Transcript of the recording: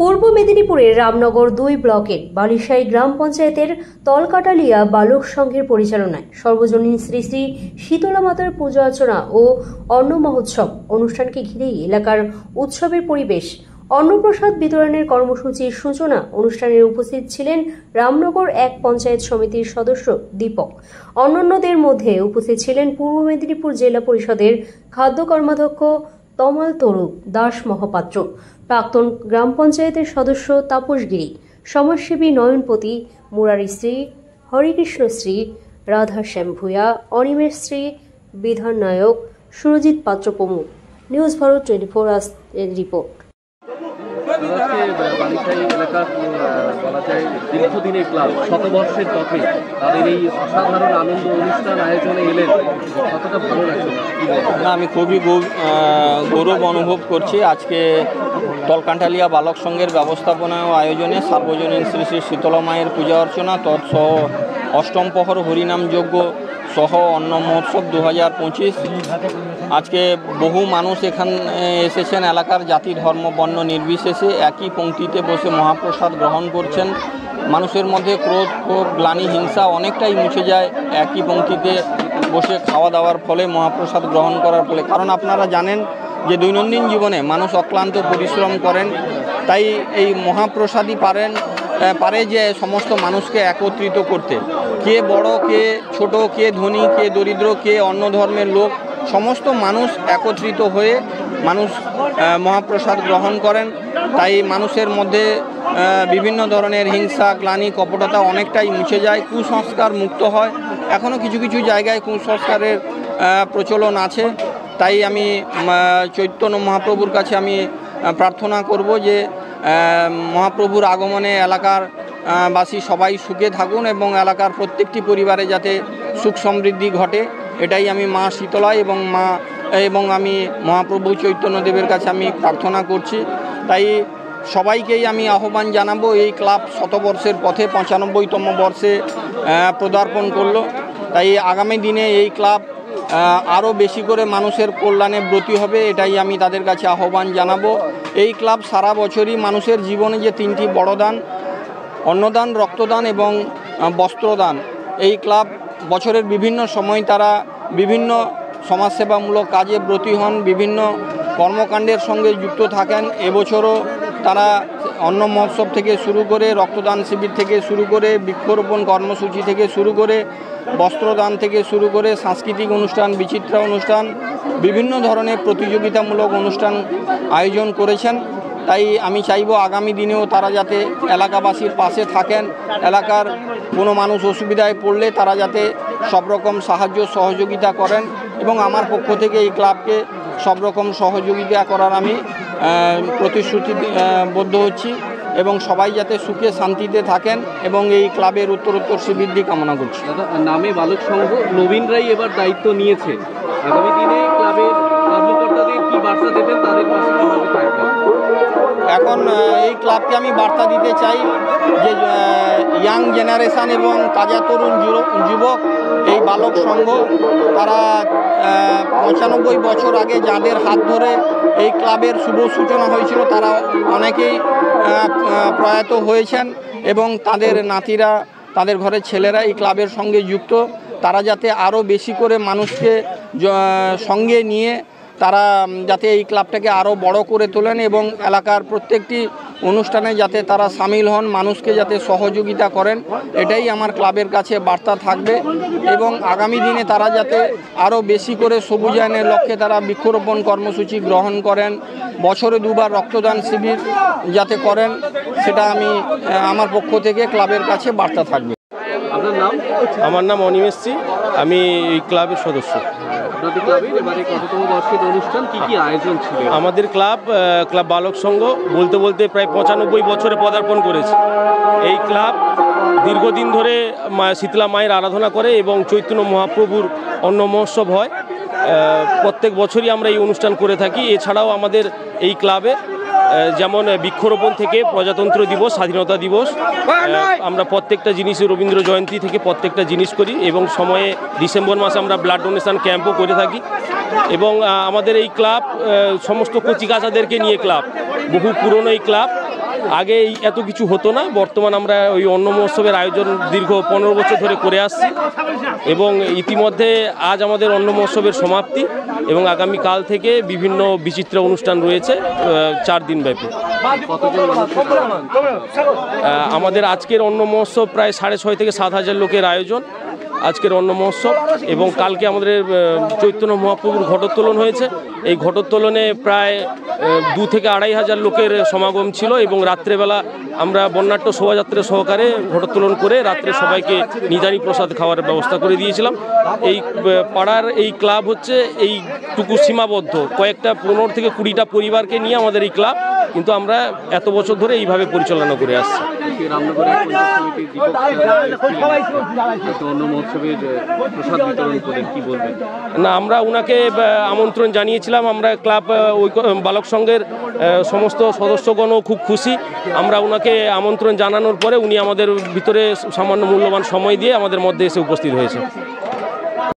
পূর্ব মেদিনীপুরের রামনগর ২ ব্লকের বালিশাই গ্রাম পঞ্চায়েতের তলকাটালিয়া বালক সংঘের পরিচালনায় সর্বজনীন শ্রী শ্রী শীতলা মাতার পূজা অর্চনা ও অন্ন মহোৎসব অনুষ্ঠানকে ঘিরেই এলাকার উৎসবের পরিবেশ। অন্নপ্রসাদ বিতরণের কর্মসূচির সূচনা অনুষ্ঠানে উপস্থিত ছিলেন রামনগর ১ পঞ্চায়েত সমিতির সদস্য দীপক। অন্যান্যদের মধ্যে উপস্থিত ছিলেন পূর্ব মেদিনীপুর জেলা পরিষদের খাদ্য কর্মাধ্যক্ষ তমাল তরু দাস মহাপাত্র, প্রাক্তন গ্রাম পঞ্চায়েতের সদস্য তাপসগিরি, সমাজসেবী নয়নপতি, মুরারি শ্রী, হরিকৃষ্ণ শ্রী, রাধা শ্যামভূয়া, অনিমেষ শ্রী, বিধান নায়ক, সুরজিৎ পাত্র প্রমুখ। নিউজ ভারত 24 এর রিপোর্ট। বালিশাই এলাকার বলা যায় দীর্ঘদিনের ক্লাব, শতবর্ষের পথে তাদের এই অসাধারণ আনন্দ অনুষ্ঠান আয়োজনে এলেন, কতটা ভালো লাগছে? না, আমি খুবই গৌরব অনুভব করছি। আজকে তলকাটালিয়া বালক সংঘের ব্যবস্থাপনা ও আয়োজনে সার্বজনীন শ্রী শ্রী শীতলা মায়ের পূজা অর্চনা তৎসহ অষ্টম প্রহর হরিনাম যজ্ঞ সহ অন্ন মহোৎসব 2025। আজকে বহু মানুষ এখানে এসেছেন, এলাকার জাতি ধর্ম বর্ণ নির্বিশেষে একই পংক্তিতে বসে মহাপ্রসাদ গ্রহণ করছেন। মানুষের মধ্যে ক্রোধ, ক্ষোভ, গ্লানি, হিংসা অনেকটাই মুছে যায় একই পংক্তিতে বসে খাওয়া দাওয়ার ফলে, মহাপ্রসাদ গ্রহণ করার ফলে। কারণ আপনারা জানেন যে দৈনন্দিন জীবনে মানুষ অক্লান্ত পরিশ্রম করেন, তাই এই মহাপ্রসাদই পারে যে সমস্ত মানুষকে একত্রিত করতে। কে বড়, কে ছোট, কে ধনী, কে দরিদ্র, কে অন্য ধর্মের লোক, সমস্ত মানুষ একত্রিত হয়ে মানুষ মহাপ্রসাদ গ্রহণ করেন। তাই মানুষের মধ্যে বিভিন্ন ধরনের হিংসা, গ্লানি, কপটতা অনেকটাই মুছে যায়, কুসংস্কার মুক্ত হয়। এখনও কিছু কিছু জায়গায় কুসংস্কারের প্রচলন আছে। তাই আমি চৈতন্য মহাপ্রভুর কাছে আমি প্রার্থনা করব যে মহাপ্রভুর আগমনে এলাকার বাসী সবাই সুখে থাকুন এবং এলাকার প্রত্যেকটি পরিবারে যাতে সুখ সমৃদ্ধি ঘটে, এটাই আমি মা শীতলা এবং আমি মহাপ্রভু চৈতন্যদেবের কাছে আমি প্রার্থনা করছি। তাই সবাইকেই আমি আহ্বান জানাবো, এই ক্লাব শতবর্ষের পথে 95তম বর্ষে পদার্পণ করলো। তাই আগামী দিনে এই ক্লাব আরও বেশি করে মানুষের কল্যাণে ব্রতী হবে, এটাই আমি তাদের কাছে আহ্বান জানাবো। এই ক্লাব সারা বছরই মানুষের জীবনে যে 3টি বড় দান, অন্নদান, রক্তদান এবং বস্ত্রদান, এই ক্লাব বছরের বিভিন্ন সময় তারা বিভিন্ন সমাজসেবামূলক কাজে ব্রতী হন, বিভিন্ন কর্মকাণ্ডের সঙ্গে যুক্ত থাকেন। এবছরও তারা অন্ন মহোৎসব থেকে শুরু করে, রক্তদান শিবির থেকে শুরু করে, বৃক্ষরোপণ কর্মসূচি থেকে শুরু করে, বস্ত্রদান থেকে শুরু করে, সাংস্কৃতিক অনুষ্ঠান, বিচিত্রা অনুষ্ঠান, বিভিন্ন ধরনের প্রতিযোগিতামূলক অনুষ্ঠান আয়োজন করেছেন। তাই আমি চাইব আগামী দিনেও তারা যাতে এলাকাবাসীর পাশে থাকেন, এলাকার কোনো মানুষ অসুবিধায় পড়লে তারা যাতে সব রকম সাহায্য সহযোগিতা করেন এবং আমার পক্ষ থেকে এই ক্লাবকে সব রকম সহযোগিতা করার আমি প্রতিশ্রুতিবদ্ধ হচ্ছি এবং সবাই যাতে সুখে শান্তিতে থাকেন এবং এই ক্লাবের উত্তরোত্তর শ্রীবৃদ্ধি কামনা করছি। নামে বালক সংঘ, নবীনরাই এবার দায়িত্ব নিয়েছে। আগামী দিনে ক্লাবের কর্মকর্তাদের কি বার্তা দেবেন, তাদের পাশে কিভাবে থাকবেন? এখন এই ক্লাবকে আমি বার্তা দিতে চাই যে ইয়াং জেনারেশান এবং তাজা তরুণ যুবক এই বালক সংঘ, তারা 95 বছর আগে যাদের হাত ধরে এই ক্লাবের শুভ সূচনা হয়েছিল, তারা অনেকেই প্রয়াত হয়েছেন এবং তাদের নাতিরা, তাদের ঘরের ছেলেরা এই ক্লাবের সঙ্গে যুক্ত। তারা যাতে আরও বেশি করে মানুষকে সঙ্গে নিয়ে তারা যাতে এই ক্লাবটাকে আরও বড় করে তোলেন এবং এলাকার প্রত্যেকটি অনুষ্ঠানে যাতে তারা সামিল হন, মানুষকে যাতে সহযোগিতা করেন, এটাই আমার ক্লাবের কাছে বার্তা থাকবে। এবং আগামী দিনে তারা যাতে আরও বেশি করে সবুজায়নের লক্ষ্যে তারা বৃক্ষরোপণ কর্মসূচি গ্রহণ করেন, বছরে 2বার রক্তদান শিবির যাতে করেন, সেটা আমি আমার পক্ষ থেকে ক্লাবের কাছে বার্তা থাকবে। আপনার নাম? আমার নাম অনিমেষ শ্রী, আমি এই ক্লাবের সদস্য। আমাদের ক্লাব বালক সংঘ বলতে প্রায় 95 বছরে পদার্পণ করেছে। এই ক্লাব দীর্ঘদিন ধরে শীতলা মায়ের আরাধনা করে এবং চৈতন্য মহাপ্রভুর অন্ন মহোৎসব হয়। প্রত্যেক বছরই আমরা এই অনুষ্ঠান করে থাকি। এছাড়াও আমাদের এই ক্লাবে যেমন বৃক্ষরোপণ থেকে প্রজাতন্ত্র দিবস, স্বাধীনতা দিবস, আমরা প্রত্যেকটা জিনিসই রবীন্দ্র জয়ন্তী থেকে প্রত্যেকটা জিনিস করি এবং সময়ে ডিসেম্বর মাসে আমরা ব্লাড ডোনেশন ক্যাম্পও করে থাকি। এবং আমাদের এই ক্লাব সমস্ত কচিকাচাদেরকে নিয়ে ক্লাব, বহু পুরনো এই ক্লাব। আগে এত কিছু হতো না। বর্তমান আমরা ওই অন্ন মহোৎসবের আয়োজন দীর্ঘ 15 বছর ধরে করে আসছি এবং ইতিমধ্যে আজ আমাদের অন্ন মহোৎসবের সমাপ্তি এবং আগামী কাল থেকে বিভিন্ন বিচিত্র অনুষ্ঠান রয়েছে 4 দিন ব্যাপী। আমাদের আজকের অন্ন মহোৎসব প্রায় 6,500 থেকে 7,000 লোকের আয়োজন আজকের অন্ন মহোৎসব, এবং কালকে আমাদের চৈতন্য মহাপ্রভুর ঘটোত্তোলন হয়েছে। এই ঘটোত্তোলনে প্রায় 2 থেকে 2,500 লোকের সমাগম ছিল এবং রাত্রেবেলা আমরা বর্ণাঢ্য শোভাযাত্রা সহকারে ঘটোত্তোলন করে রাত্রে সবাইকে নিদানি প্রসাদ খাওয়ার ব্যবস্থা করে দিয়েছিলাম। এই পাড়ার এই ক্লাব হচ্ছে এইটুকু সীমাবদ্ধ, কয়েকটা 15 থেকে 20টা পরিবারকে নিয়ে আমাদের এই ক্লাব, কিন্তু আমরা এত বছর ধরে এইভাবে পরিচালনা করে আসছি। না, আমরা ওনাকে আমন্ত্রণ জানিয়েছিলাম। আমরা ক্লাব বালক সংঘের সমস্ত সদস্যগণও খুব খুশি। আমরা ওনাকে আমন্ত্রণ জানানোর পরে উনি আমাদের ভিতরে সামান্য মূল্যবান সময় দিয়ে আমাদের মধ্যে এসে উপস্থিত হয়েছে।